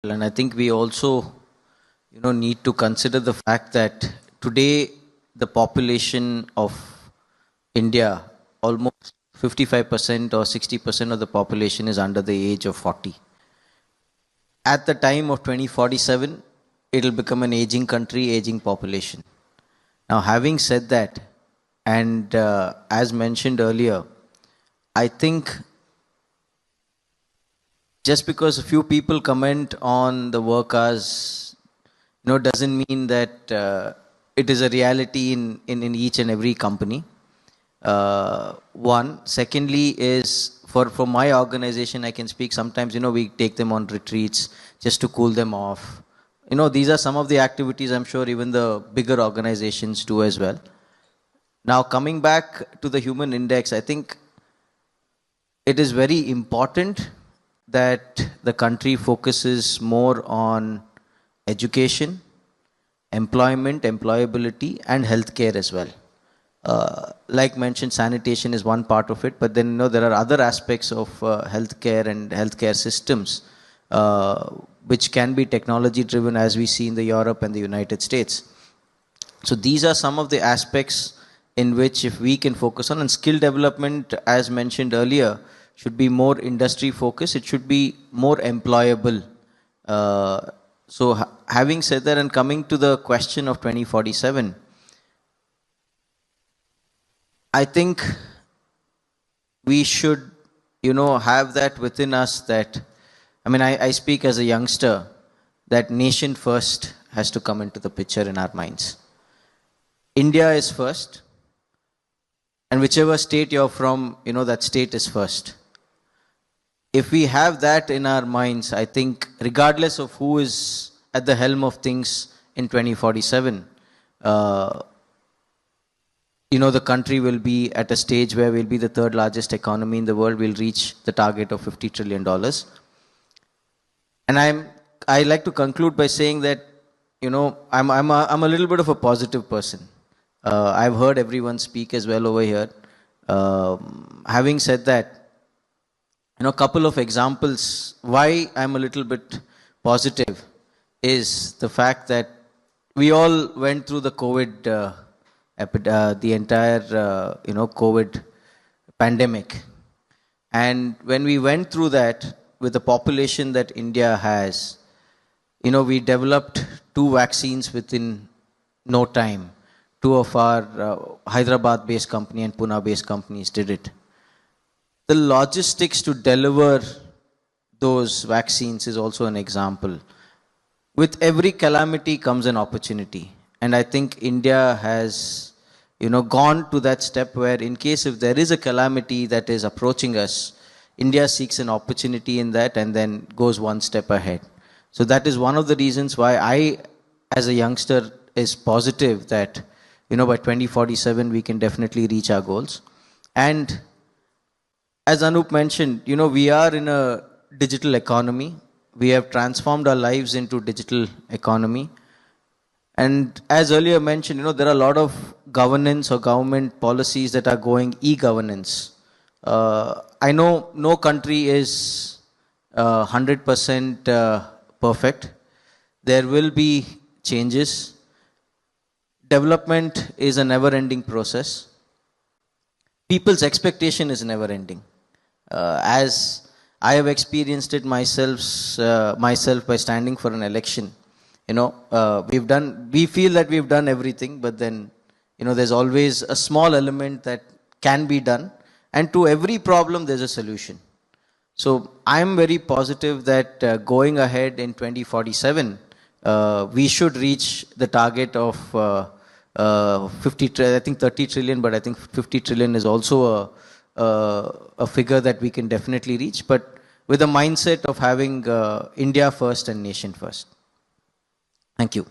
And I think we also, need to consider the fact that today the population of India, almost 55% or 60% of the population is under the age of 40. At the time of 2047, it'll become an aging country, aging population. Now, having said that, and as mentioned earlier, I think just because a few people comment on the work hours, doesn't mean that it is a reality in each and every company. One. Secondly is for my organization, I can speak sometimes, we take them on retreats just to cool them off. These are some of the activities I'm sure even the bigger organizations do as well. Now, coming back to the human index, I think it is very important that the country focuses more on education, employment, employability, and healthcare as well. Like mentioned, sanitation is one part of it, but then there are other aspects of healthcare and healthcare systems which can be technology driven, as we see in the Europe and the United States. So these are some of the aspects in which if we can focus on, and skill development, as mentioned earlier, should be more industry focused. It should be more employable. So having said that, and coming to the question of 2047, I think we should, have that within us that, I speak as a youngster, that nation first has to come into the picture in our minds. India is first, and whichever state you're from, that state is first. If we have that in our minds, I think regardless of who is at the helm of things in 2047, the country will be at a stage where we'll be the third largest economy in the world. We'll reach the target of $50 trillion. And I like to conclude by saying that, I'm a little bit of a positive person. I've heard everyone speak as well over here. Having said that, a couple of examples why I'm a little bit positive is the fact that we all went through the COVID, the entire, COVID pandemic. And when we went through that, with the population that India has, we developed 2 vaccines within no time. 2 of our Hyderabad-based company and Pune-based companies did it. The logistics to deliver those vaccines is also an example. With every calamity comes an opportunity. And I think India has, gone to that step where in case if there is a calamity that is approaching us, India seeks an opportunity in that and then goes one step ahead. So that is one of the reasons why I, as a youngster, is positive that, by 2047, we can definitely reach our goals. And as Anup mentioned, we are in a digital economy. We have transformed our lives into digital economy. And as earlier mentioned, there are a lot of governance or government policies that are going e-governance. I know no country is 100% perfect. There will be changes. Development is a never-ending process. People's expectation is never-ending. As I have experienced it myself by standing for an election. We feel that we've done everything, but then, there's always a small element that can be done. And to every problem, there's a solution. So I'm very positive that going ahead in 2047, we should reach the target of 30 trillion, but I think 50 trillion is also a figure that we can definitely reach, but with a mindset of having India first and nation first. Thank you.